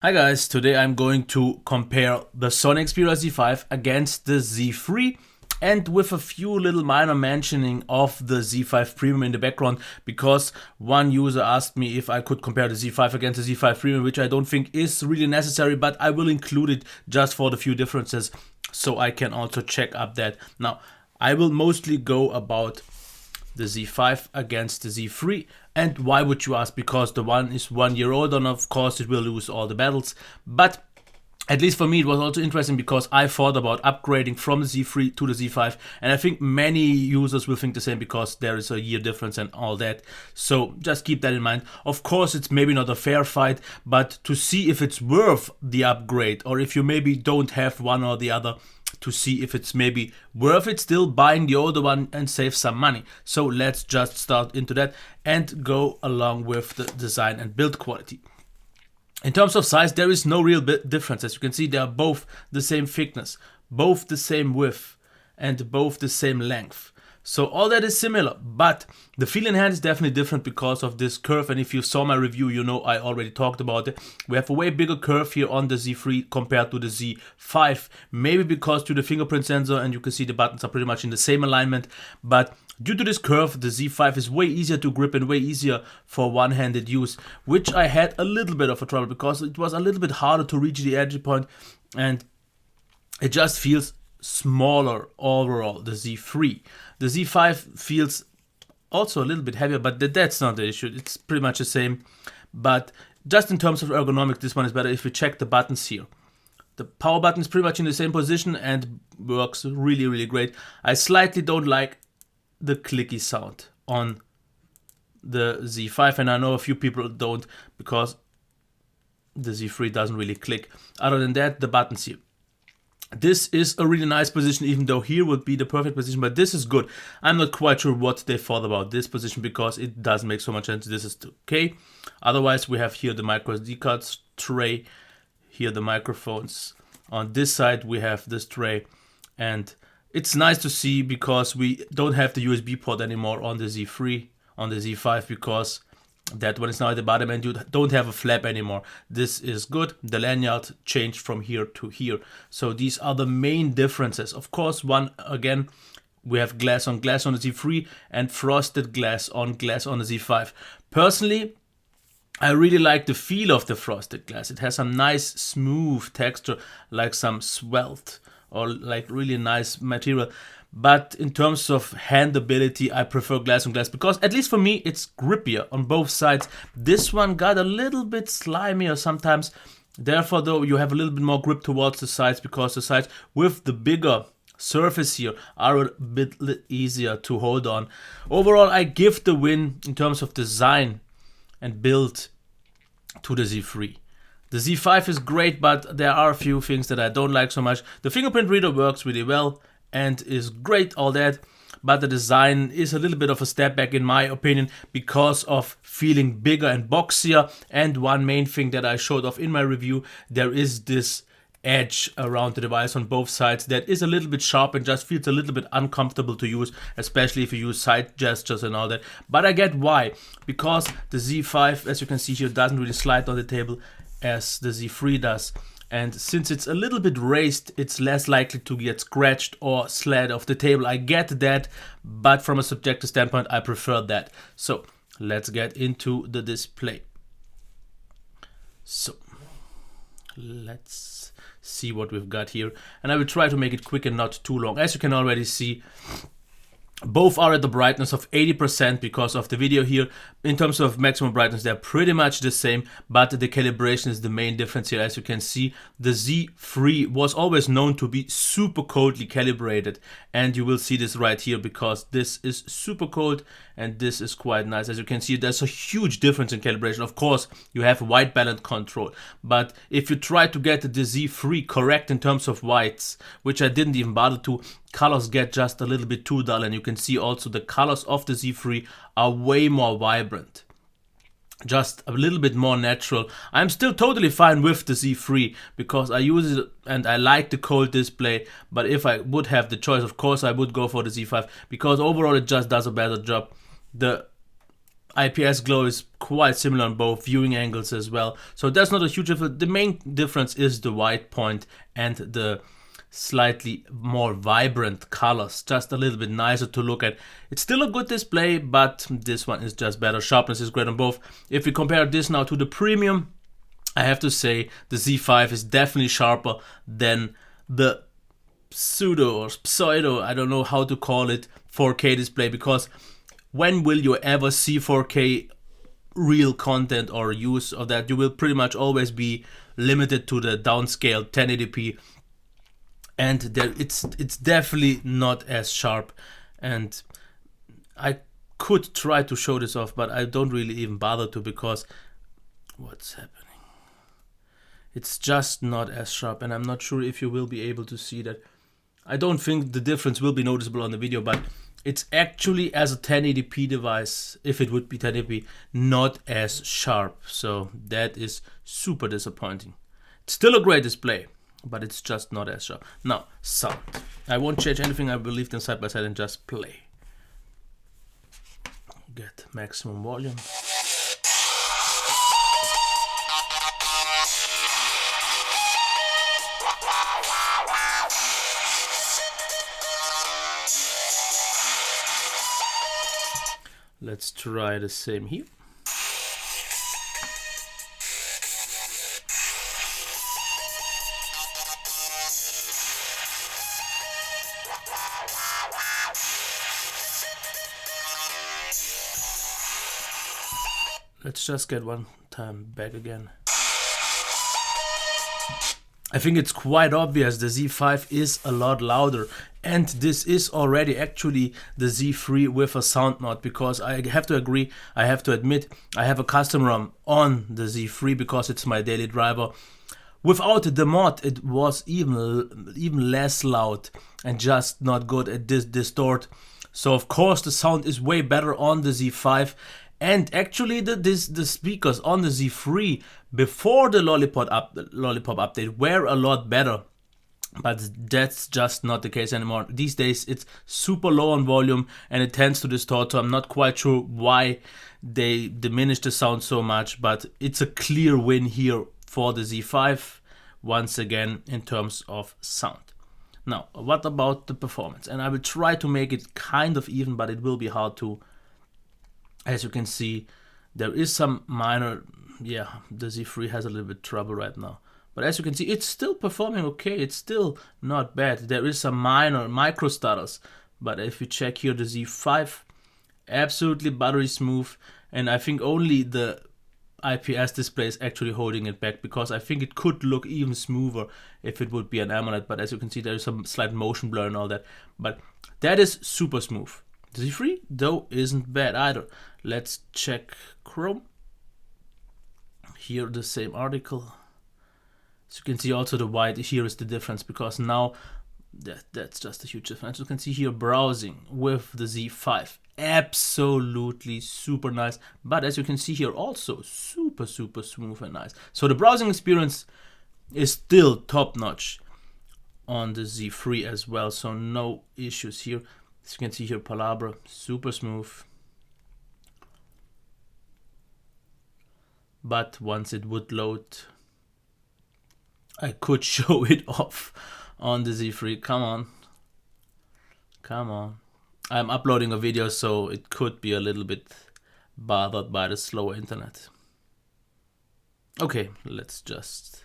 Hi guys, today I'm going to compare the Sony Xperia Z5 against the Z3 and with a few little minor mentioning of the Z5 Premium in the background, because one user asked me if I could compare the Z5 against the Z5 Premium, which I don't think is really necessary, but I will include it just for the few differences so I can also check up that. Now, I will mostly go about the Z5 against the Z3. And why would you ask? Because the one is 1 year old, and of course it will lose all the battles. But at least for me, it was also interesting because I thought about upgrading from the Z3 to the Z5, and I think many users will think the same because there is a year difference and all that. So just keep that in mind. Of course, it's maybe not a fair fight, but to see if it's worth the upgrade, or if you maybe don't have one or the other, to see if it's maybe worth it still buying the older one and save some money. So let's just start into that and go along with the design and build quality. In terms of size, there is no real difference. As you can see, they are both the same thickness, both the same width, and both the same length. So all that is similar, but the feel in hand is definitely different because of this curve. And if you saw my review, you know I already talked about it. We have a way bigger curve here on the Z3 compared to the Z5. Maybe because to the fingerprint sensor, and you can see the buttons are pretty much in the same alignment. But due to this curve, the Z5 is way easier to grip and way easier for one-handed use, which I had a little bit of a trouble because it was a little bit harder to reach the edge point, and it just feels smaller overall, the Z3. The Z5 feels also a little bit heavier, but that's not the issue. It's pretty much the same. But just in terms of ergonomics, this one is better. If we check the buttons here, the power button is pretty much in the same position and works really, really great. I slightly don't like the clicky sound on the Z5, and I know a few people don't because the Z3 doesn't really click. Other than that, the buttons here. This is a really nice position, even though here would be the perfect position, but this is good. I'm not quite sure what they thought about this position because it doesn't make so much sense. This is okay. Otherwise, we have here the micro SD cards tray, here the microphones. On this side, we have this tray, and it's nice to see because we don't have the USB port anymore on the Z3, on the Z5, because that one is now at the bottom and you don't have a flap anymore. This is good. The lanyard changed from here to here. So these are the main differences. Of course, one, again, we have glass on the Z3 and frosted glass on the Z5. Personally, I really like the feel of the frosted glass. It has some nice smooth texture, like some svelte or like really nice material. But in terms of handability, I prefer glass on glass because, at least for me, it's grippier on both sides. This one got a little bit slimier sometimes. Therefore, though, you have a little bit more grip towards the sides because the sides with the bigger surface here are a bit easier to hold on. Overall, I give the win in terms of design and build to the Z3. The Z5 is great, but there are a few things that I don't like so much. The fingerprint reader works really well and is great, all that, but the design is a little bit of a step back in my opinion because of feeling bigger and boxier. And one main thing that I showed off in my review, there is this edge around the device on both sides that is a little bit sharp and just feels a little bit uncomfortable to use, especially if you use side gestures and all that. But I get why, because the Z5, as you can see here, doesn't really slide on the table as the Z3 does. And since it's a little bit raised, it's less likely to get scratched or slid off the table. I get that, but from a subjective standpoint, I prefer that. So let's get into the display. So let's see what we've got here. And I will try to make it quick and not too long. As you can already see, both are at the brightness of 80% because of the video here. In terms of maximum brightness, they're pretty much the same, but the calibration is the main difference here. As you can see, the Z3 was always known to be super coldly calibrated, and you will see this right here because this is super cold and this is quite nice. As you can see, there's a huge difference in calibration. Of course, you have white balance control, but if you try to get the Z3 correct in terms of whites, which I didn't even bother to, colors get just a little bit too dull, and you can see also the colors of the Z3 are way more vibrant, just a little bit more natural. I'm still totally fine with the Z3 because I use it and I like the cold display, but if I would have the choice, of course I would go for the Z5 because overall it just does a better job. The IPS glow is quite similar on both viewing angles as well. So that's not a huge difference. The main difference is the white point and the slightly more vibrant colors, just a little bit nicer to look at. It's still a good display, but this one is just better. Sharpness is great on both. If we compare this now to the premium, I have to say the Z5 is definitely sharper than the pseudo, I don't know how to call it, 4K display, because when will you ever see 4K real content or use of that? You will pretty much always be limited to the downscaled 1080p, and it's definitely not as sharp. And I could try to show this off, but I don't really even bother to, because what's happening? It's just not as sharp, and I'm not sure if you will be able to see that. I don't think the difference will be noticeable on the video, but it's actually, as a 1080p device, if it would be 1080p, not as sharp. So that is super disappointing. It's still a great display, but it's just not as sharp. Now, sound. I won't change anything. I will leave them side by side and just play. Get maximum volume. Let's try the same here. Let's just get one time back again. I think it's quite obvious the Z5 is a lot louder, and this is already actually the Z3 with a sound mod, because I have to agree, I have to admit, I have a custom ROM on the Z3 because it's my daily driver. Without the mod, it was even less loud and just not good at this distort. So of course the sound is way better on the Z5. And actually the speakers on the Z3 before the Lollipop update were a lot better. But that's just not the case anymore. These days it's super low on volume and it tends to distort, so I'm not quite sure why they diminished the sound so much, but it's a clear win here for the Z5 once again in terms of sound. Now, what about the performance? And I will try to make it kind of even, but it will be hard to. As you can see, there is some minor, the Z3 has a little bit trouble right now. But as you can see, it's still performing okay, it's still not bad. There is some minor micro stutters, but if you check here the Z5, absolutely buttery smooth, and I think only the IPS display is actually holding it back, because I think it could look even smoother if it would be an AMOLED, but as you can see there is some slight motion blur and all that, but that is super smooth. The Z3 though isn't bad either. Let's check Chrome. Here the same article. As you can see also the white here is the difference, because now that's just a huge difference. You can see here browsing with the Z5. Absolutely super nice. But as you can see here also super smooth and nice. So the browsing experience is still top notch on the Z3 as well. So no issues here. As you can see here, Palabra, super smooth. But once it would load, I could show it off on the Z3. Come on. Come on. I'm uploading a video, so it could be a little bit bothered by the slower internet. Okay, let's just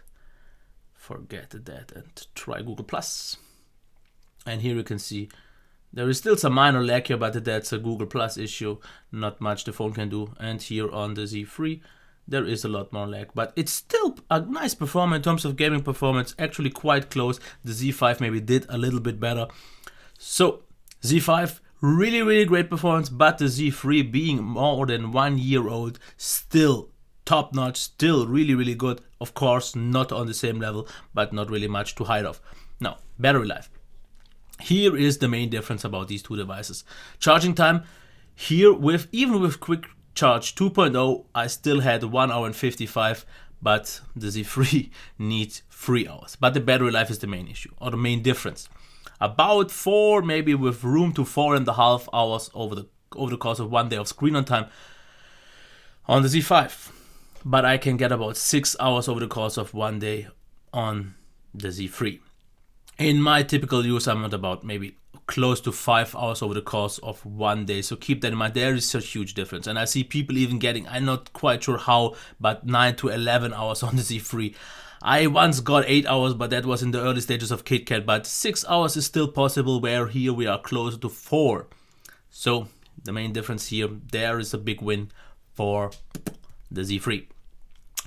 forget that and try Google+. And here you can see there is still some minor lag here, but that's a Google Plus issue. Not much the phone can do. And here on the Z3, there is a lot more lag, but it's still a nice performance in terms of gaming performance, actually quite close. The Z5 maybe did a little bit better. So Z5, really great performance, but the Z3 being more than 1 year old, still top notch, still really good. Of course, not on the same level, but not really much to hide of. Now, battery life. Here is the main difference about these two devices. Charging time, here even with quick charge 2.0, I still had 1 hour and 55, but the Z3 needs 3 hours. But the battery life is the main issue, or the main difference. About 4, maybe with room to 4.5 hours over the course of 1 day of screen on time. on the Z5. But I can get about 6 hours over the course of one day on the Z3. In my typical use, I'm at about maybe close to 5 hours over the course of one day. So keep that in mind. There is a huge difference. And I see people even getting, I'm not quite sure how, but 9 to 11 hours on the Z3. I once got 8 hours, but that was in the early stages of KitKat. But 6 hours is still possible, where here we are closer to 4. So the main difference here, there is a big win for the Z3.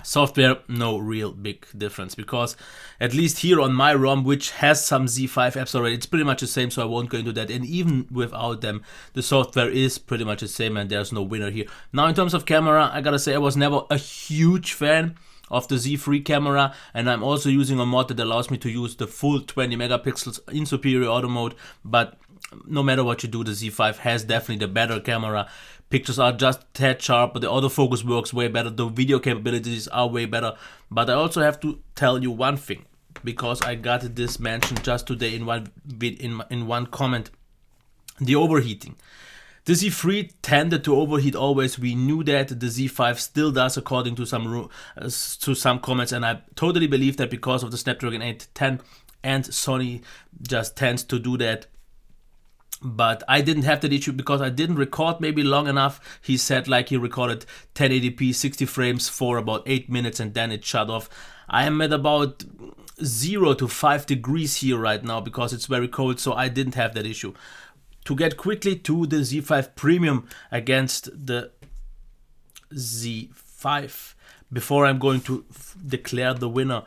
Software, no real big difference, because at least here on my ROM, which has some Z5 apps already, it's pretty much the same, so I won't go into that. And even without them, the software is pretty much the same, and there's no winner here. Now, in terms of camera, I gotta say I was never a huge fan of the Z3 camera, and I'm also using a mod that allows me to use the full 20 megapixels in superior auto mode. But no matter what you do, the Z5 has definitely the better camera. Pictures are just a tad sharp, but the autofocus works way better. The video capabilities are way better. But I also have to tell you one thing, because I got this mentioned just today in one comment: the overheating. The Z3 tended to overheat always. We knew that. The Z5 still does, according to some comments, and I totally believe that because of the Snapdragon 810, and Sony just tends to do that. But I didn't have that issue because I didn't record maybe long enough. He said like he recorded 1080p 60 frames for about 8 minutes and then it shut off. I am at about 0 to 5 degrees here right now because it's very cold, so I didn't have that issue. To get quickly to the Z5 Premium against the Z5, before I'm going to declare the winner.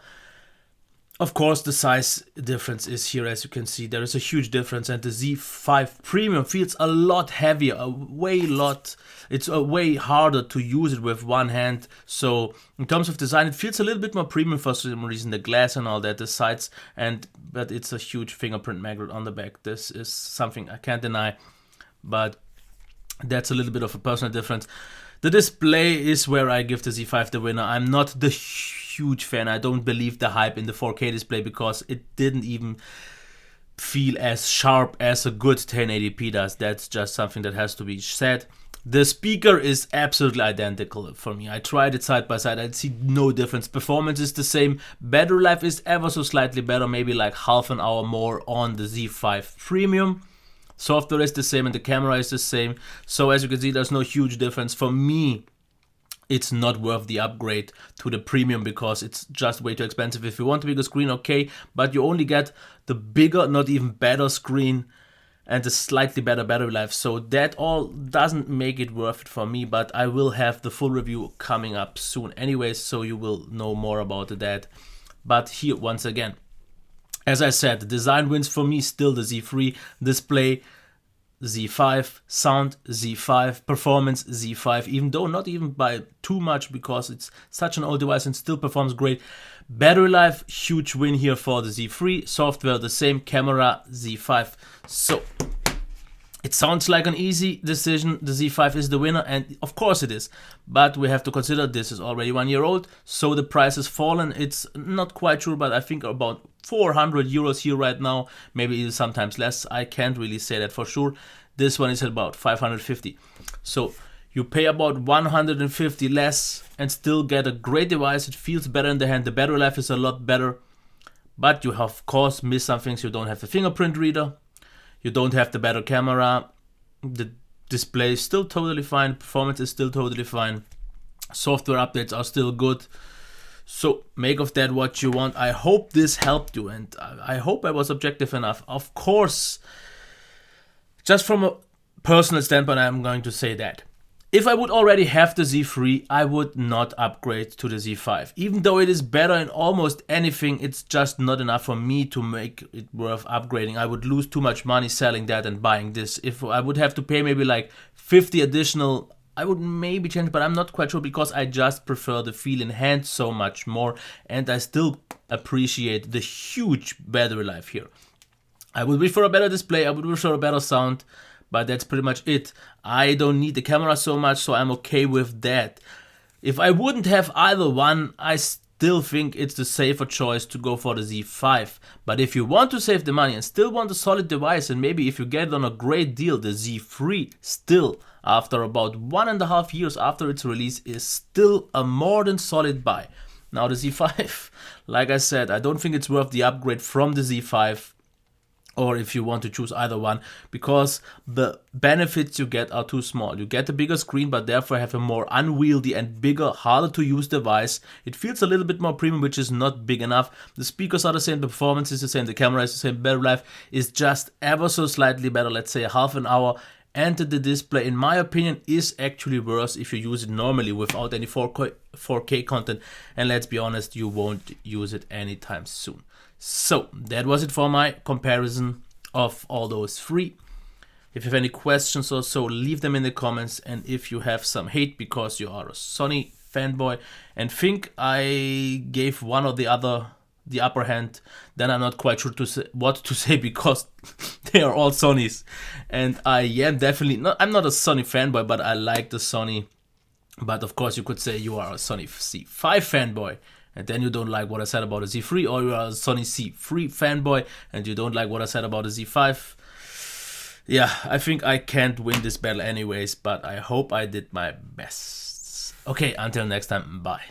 Of course, the size difference is here. As you can see, there is a huge difference, and the Z5 Premium feels a lot heavier, it's a way harder to use it with one hand. So in terms of design, it feels a little bit more premium for some reason, the glass and all that, the sides, but it's a huge fingerprint magnet on the back. This is something I can't deny, but that's a little bit of a personal difference. The display is where I give the Z5 the winner. I'm not the huge fan. I don't believe the hype in the 4K display because it didn't even feel as sharp as a good 1080p does. That's just something that has to be said. The speaker is absolutely identical for me. I tried it side by side. I see no difference. Performance is the same. Battery life is ever so slightly better, maybe like half an hour more on the Z5 Premium. Software is the same and the camera is the same. So as you can see, there's no huge difference. For me, it's not worth the upgrade to the Premium because it's just way too expensive. If you want a bigger screen, okay, but you only get the bigger, not even better screen and a slightly better battery life. So that all doesn't make it worth it for me, but I will have the full review coming up soon anyways, so you will know more about that. But here, once again, as I said, the design wins for me, still the Z3, display Z5, sound Z5, performance Z5, even though not even by too much because it's such an old device and still performs great. Battery life, huge win here for the Z3, software the same, camera Z5. So it sounds like an easy decision. The Z5 is the winner, and of course it is. But we have to consider this is already 1 year old, so the price has fallen. It's not quite sure, but I think about 400 euros here right now. Maybe even sometimes less. I can't really say that for sure. This one is at about 550. So you pay about 150 less and still get a great device. It feels better in the hand. The battery life is a lot better. But you have, of course, missed some things. You don't have the fingerprint reader. You don't have the better camera. The display is still totally fine. Performance is still totally fine. Software updates are still good. So make of that what you want. I hope this helped you, and I hope I was objective enough. Of course, just from a personal standpoint, I'm going to say that if I would already have the Z3, I would not upgrade to the Z5. Even though it is better in almost anything, it's just not enough for me to make it worth upgrading. I would lose too much money selling that and buying this. If I would have to pay maybe like 50 additional, I would maybe change, but I'm not quite sure because I just prefer the feel in hand so much more, and I still appreciate the huge battery life here. I would prefer a better display, I would prefer a better sound, but that's pretty much it. I don't need the camera so much, so I'm okay with that. If I wouldn't have either one, I still think it's the safer choice to go for the Z5. But if you want to save the money and still want a solid device, and maybe if you get it on a great deal, the Z3 still after about 1.5 years after its release is still a more than solid buy. Now the Z5, like I said, I don't think it's worth the upgrade from the Z5, or if you want to choose either one, because the benefits you get are too small. You get a bigger screen, but therefore have a more unwieldy and bigger, harder to use device. It feels a little bit more premium, which is not big enough. The speakers are the same, the performance is the same, the camera is the same, battery life is just ever so slightly better, let's say half an hour. And the display, in my opinion, is actually worse if you use it normally without any 4K content. And let's be honest, you won't use it anytime soon. So that was it for my comparison of all those three. If you have any questions or so, leave them in the comments. And if you have some hate because you are a Sony fanboy and think I gave one or the other the upper hand, then I'm not quite sure what to say because they are all Sonys. And I am definitely not, I'm not a Sony fanboy, but I like the Sony. But of course you could say you are a Sony Z5 fanboy and then you don't like what I said about the Z3, or you are a Sony C3 fanboy and you don't like what I said about the Z5. Yeah, I think I can't win this battle anyways, but I hope I did my best. Okay, until next time, bye.